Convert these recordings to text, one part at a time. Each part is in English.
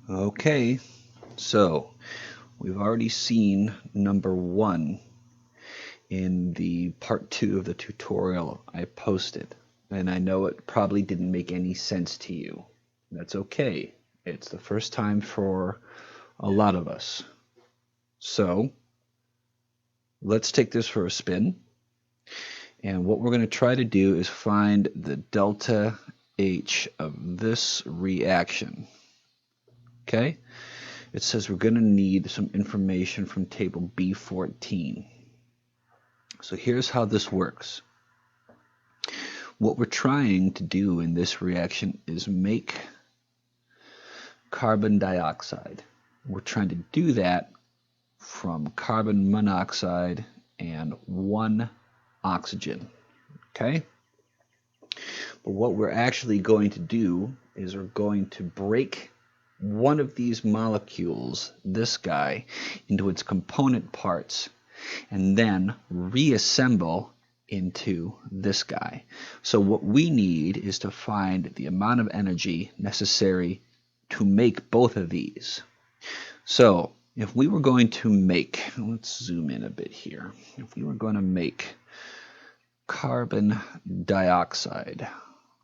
Okay, so we've already seen number one in the part two of the tutorial I posted. And I know it probably didn't make any sense to you. That's okay. It's the first time for a lot of us. So let's take this for a spin. And what we're going to try to do is find the delta H of this reaction. Okay? It says we're going to need some information from table B14. So here's how this works. What we're trying to do in this reaction is make carbon dioxide. We're trying to do that from carbon monoxide and one oxygen. Okay? But what we're actually going to do is we're going to break one of these molecules, this guy, into its component parts and then reassemble into this guy. So what we need is to find the amount of energy necessary to make both of these. So if we were going to make, let's zoom in a bit here, if we were going to make carbon dioxide,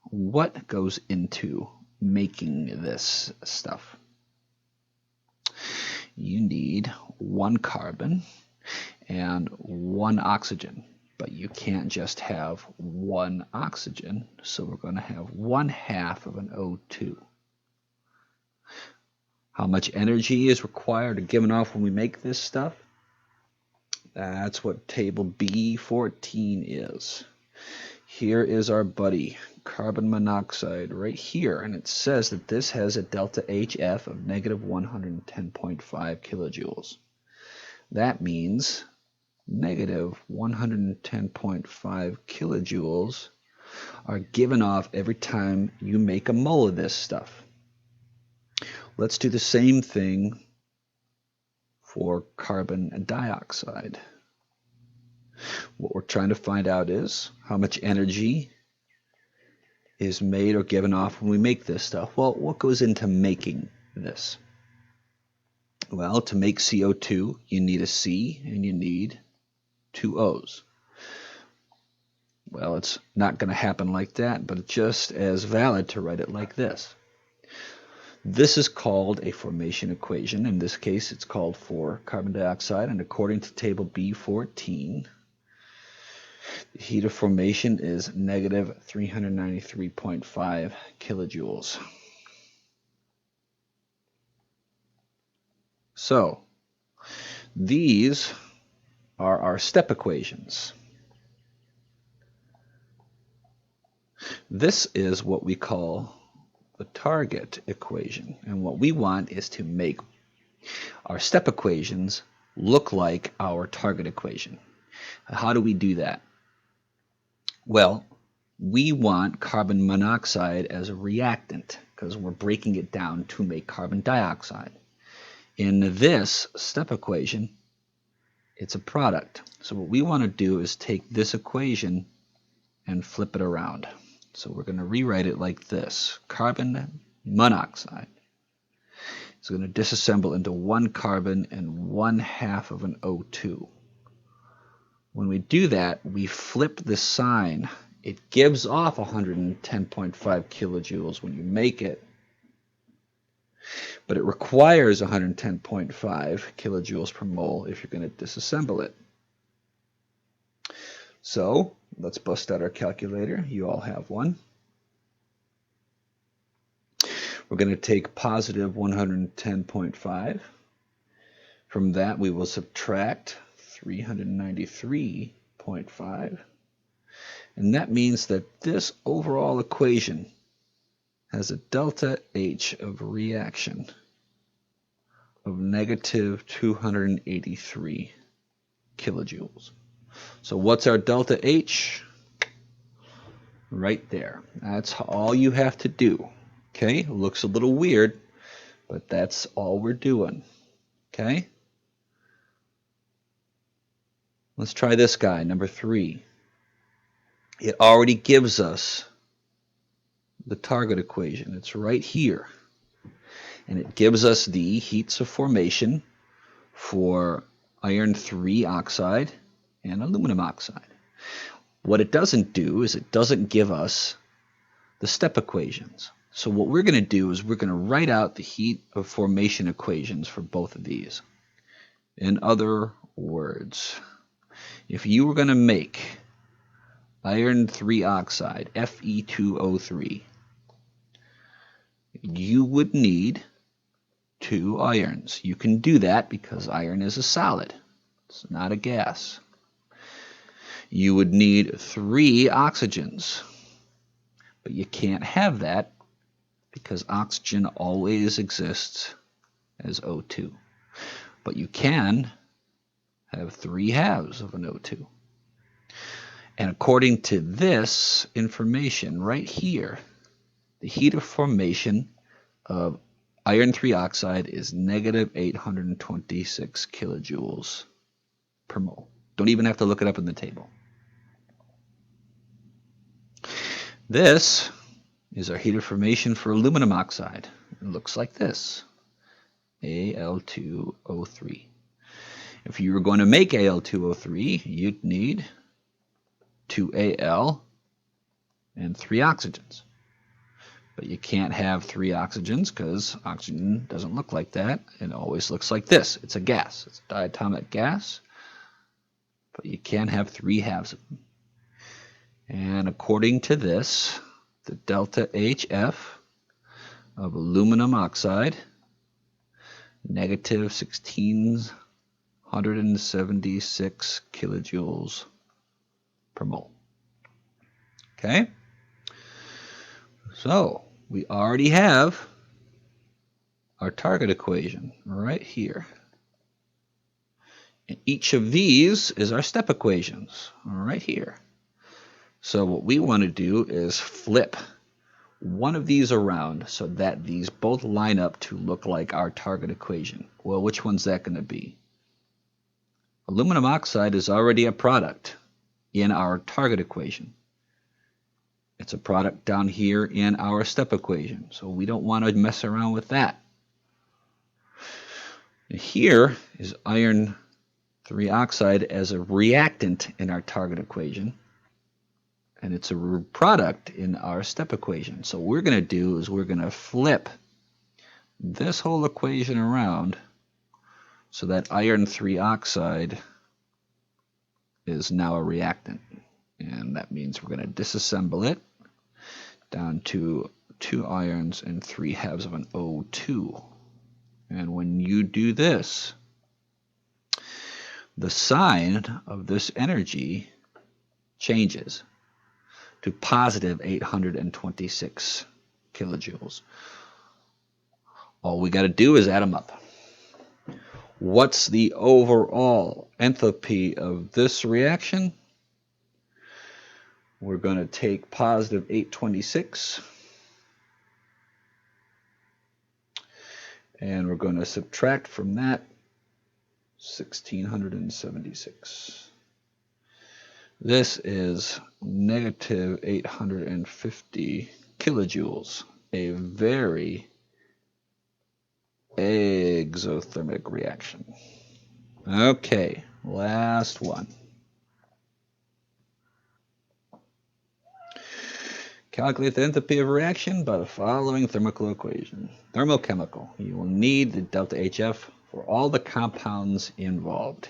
what goes into making this stuff? You need one carbon and one oxygen, but you can't just have one oxygen, so we're going to have 1/2 of an O2. How much energy is required or given off when we make this stuff? That's what table B14 is. Here is our buddy, carbon monoxide, right here, and it says that this has a delta HF of negative 110.5 kilojoules. That means negative 110.5 kilojoules are given off every time you make a mole of this stuff. Let's do the same thing for carbon dioxide. What we're trying to find out is how much energy is made or given off when we make this stuff. Well, what goes into making this? Well, to make CO2, you need a C and you need two O's. Well, it's not going to happen like that, but it's just as valid to write it like this. This is called a formation equation. In this case, it's called for carbon dioxide, and according to table B14, the heat of formation is negative 393.5 kilojoules. So, these are our step equations. This is what we call the target equation, and what we want is to make our step equations look like our target equation. How do we do that? Well, we want carbon monoxide as a reactant because we're breaking it down to make carbon dioxide. In this step equation, it's a product. So what we want to do is take this equation and flip it around. So we're going to rewrite it like this. Carbon monoxide is going to disassemble into one carbon and 1/2 of an O2. When we do that, we flip the sign. It gives off 110.5 kilojoules when you make it, but it requires 110.5 kilojoules per mole if you're going to disassemble it. So let's bust out our calculator. You all have one. We're going to take positive 110.5. From that, we will subtract 393.5. And that means that this overall equation has a delta H of reaction of negative 283 kilojoules. So what's our delta H? Right there. That's all you have to do. Okay, looks a little weird, but that's all we're doing. Okay? Let's try this guy, number 3. It already gives us the target equation. It's right here. And it gives us the heats of formation for iron 3 oxide and aluminum oxide. What it doesn't do is it doesn't give us the step equations. So what we're going to do is we're going to write out the heat of formation equations for both of these. In other words, if you were going to make iron 3 oxide, Fe2O3, you would need 2 irons. You can do that because iron is a solid. It's not a gas. You would need 3 oxygens, but you can't have that because oxygen always exists as O2. But you can have 3 halves of an O2. And according to this information right here, the heat of formation of iron 3 oxide is negative 826 kilojoules per mole. Don't even have to look it up in the table. This is our heat of formation for aluminum oxide. It looks like this, Al2O3. If you were going to make Al2O3, you'd need 2 Al and 3 oxygens. But you can't have 3 oxygens because oxygen doesn't look like that. It always looks like this. It's a gas. It's a diatomic gas. But you can't have 3 halves of them. And according to this, the delta HF of aluminum oxide, negative 1676 kilojoules per mole. Okay? So we already have our target equation right here. And each of these is our step equations right here. So what we want to do is flip one of these around so that these both line up to look like our target equation. Well, which one's that going to be? Aluminum oxide is already a product in our target equation. It's a product down here in our step equation, so we don't want to mess around with that. And here is iron 3 oxide as a reactant in our target equation, and it's a product in our step equation. So what we're going to do is we're going to flip this whole equation around so that iron 3 oxide is now a reactant. And that means we're going to disassemble it down to 2 irons and 3 halves of an O2. And when you do this, the sign of this energy changes to positive 826 kilojoules. All we got to do is add them up. What's the overall enthalpy of this reaction? We're going to take positive 826 and we're going to subtract from that 1676. This is negative 850 kilojoules, a very exothermic reaction. Okay, last one. Calculate the enthalpy of a reaction by the following thermal equation. Thermochemical. You will need the delta HF for all the compounds involved.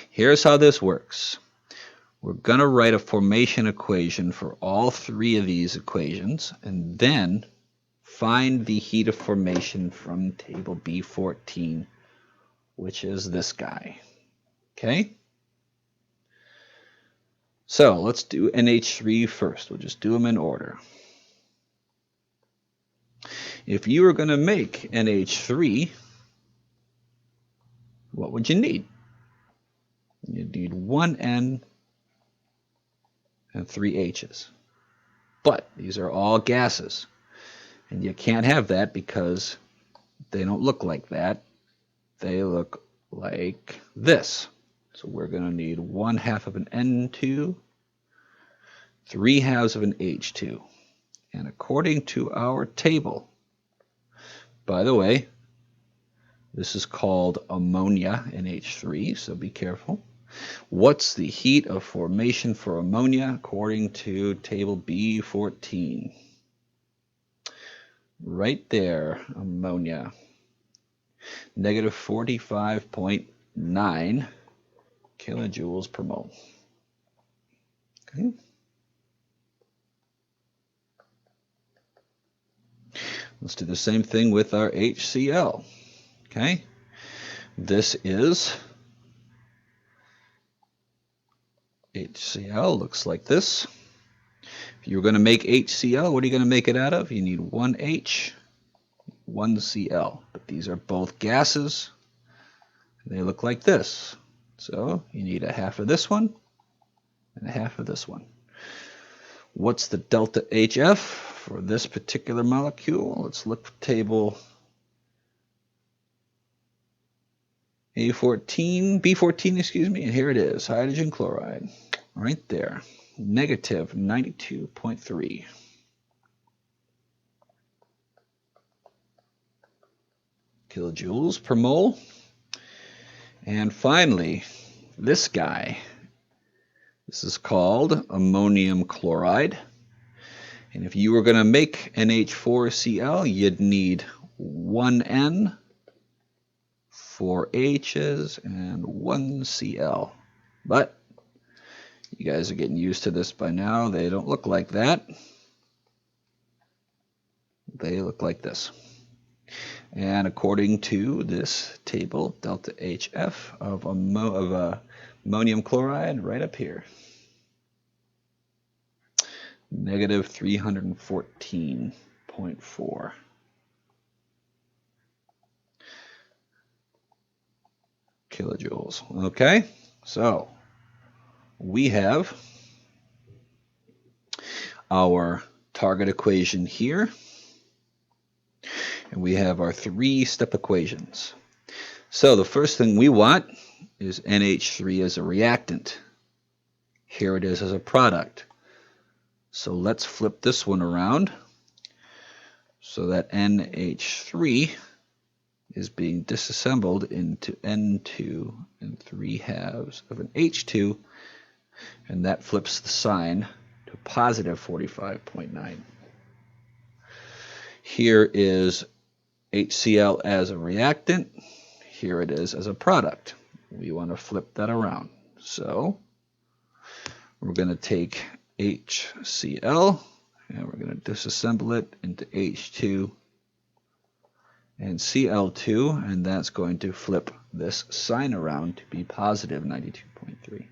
Here's how this works. We're going to write a formation equation for all 3 of these equations and then find the heat of formation from table B14, which is this guy. Okay? So let's do NH3 first. We'll just do them in order. If you were going to make NH3, what would you need? You'd need 1 N and 3 H's. But these are all gases. And you can't have that because they don't look like that. They look like this. So we're going to need 1/2 of an N2, 3 halves of an H2. And according to our table, By the way, this is called ammonia, NH3, so be careful. What's the heat of formation for ammonia according to table B14? Right there, ammonia. Negative 45.9 kilojoules per mole. Okay. Let's do the same thing with our HCl. Okay. This is HCl, looks like this. If you're going to make HCl, what are you going to make it out of? You need one H, one Cl. But these are both gases. They look like this. So you need a half of this one and a half of this one. What's the delta HF for this particular molecule? Let's look for table B14, excuse me, and here it is, hydrogen chloride, right there, negative 92.3. kilojoules per mole. And finally, this guy. This is called ammonium chloride. And if you were going to make NH4Cl, you'd need one N, 4 H's, and 1 Cl. But you guys are getting used to this by now. They don't look like that. They look like this. And according to this table, delta HF of ammonium chloride right up here, negative 314.4. kilojoules. Okay, so we have our target equation here, and we have our three-step equations. So the first thing we want is NH3 as a reactant. Here it is as a product. So let's flip this one around so that NH3 is being disassembled into N2 and 3/2 of an H2, and that flips the sign to positive 45.9. Here is HCl as a reactant. Here it is as a product. We want to flip that around. So we're going to take HCl and we're going to disassemble it into H2 and Cl2, and that's going to flip this sign around to be positive 92.3.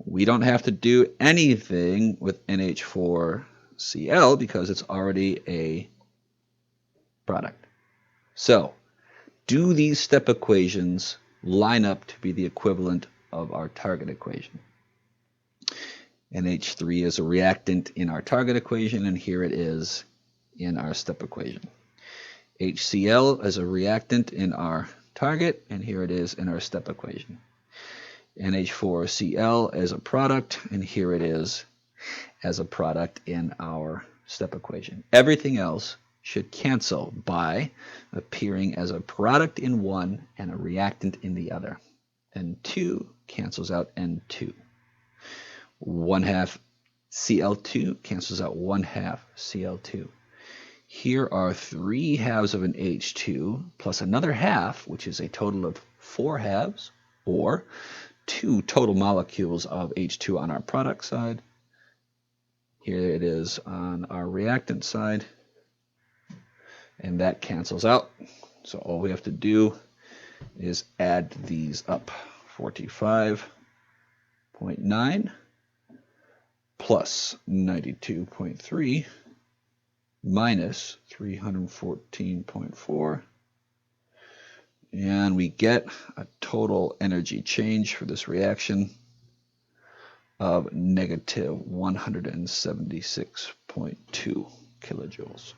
We don't have to do anything with NH4Cl because it's already a product. So, do these step equations line up to be the equivalent of our target equation? NH3 is a reactant in our target equation, and here it is in our step equation. HCl as a reactant in our target, and here it is in our step equation. NH4Cl as a product, and here it is as a product in our step equation. Everything else should cancel by appearing as a product in one and a reactant in the other. N2 cancels out N2. 1/2 Cl2 cancels out 1/2 Cl2. Here are 3/2 of an H2 plus another half, which is a total of 4/2, or 2 total molecules of H2 on our product side. Here it is on our reactant side, and that cancels out. So all we have to do is add these up. 45.9 plus 92.3 minus 314.4, and we get a total energy change for this reaction of negative 176.2 kilojoules.